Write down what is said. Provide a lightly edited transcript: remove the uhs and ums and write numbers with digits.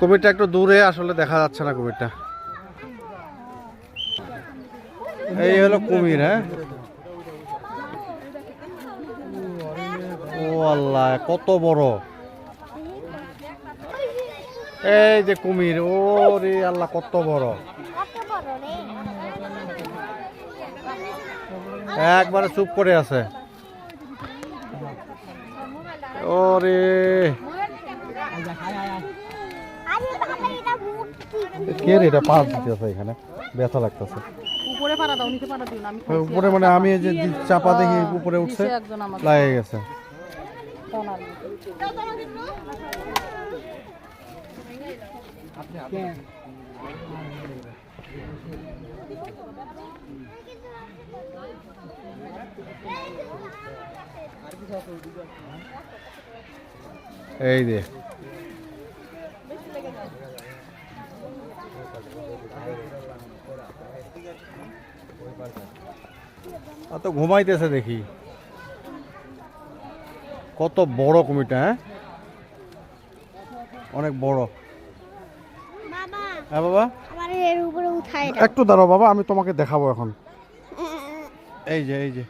কুমিরটা একটু দূরে, আসলে দেখা যাচ্ছে না কুমিরটা। এই হলো কুমির। হ্যাঁ, ও আল্লাহ, কত বড়! এই যে কুমির, ও রে আল্লাহ, কত বড়! একবারে চুপ করে আছে। ওরে, কে রে এটা? পা দিতেছে এখানে, ব্যথা লাগতেছে। উপরে পাড়া দাও, নিচে পাড়া দিও না। আমি উপরে মানে আমি এই যে চাপা দেখি উপরে উঠছে, লাগে গেছে। এই যে তো ঘুমাইতেছে দেখি। কত বড় কুমিরটা! হ্যাঁ, অনেক বড়। হ্যাঁ বাবা, একটু দাঁড়াও বাবা, আমি তোমাকে দেখাবো এখন। এই যে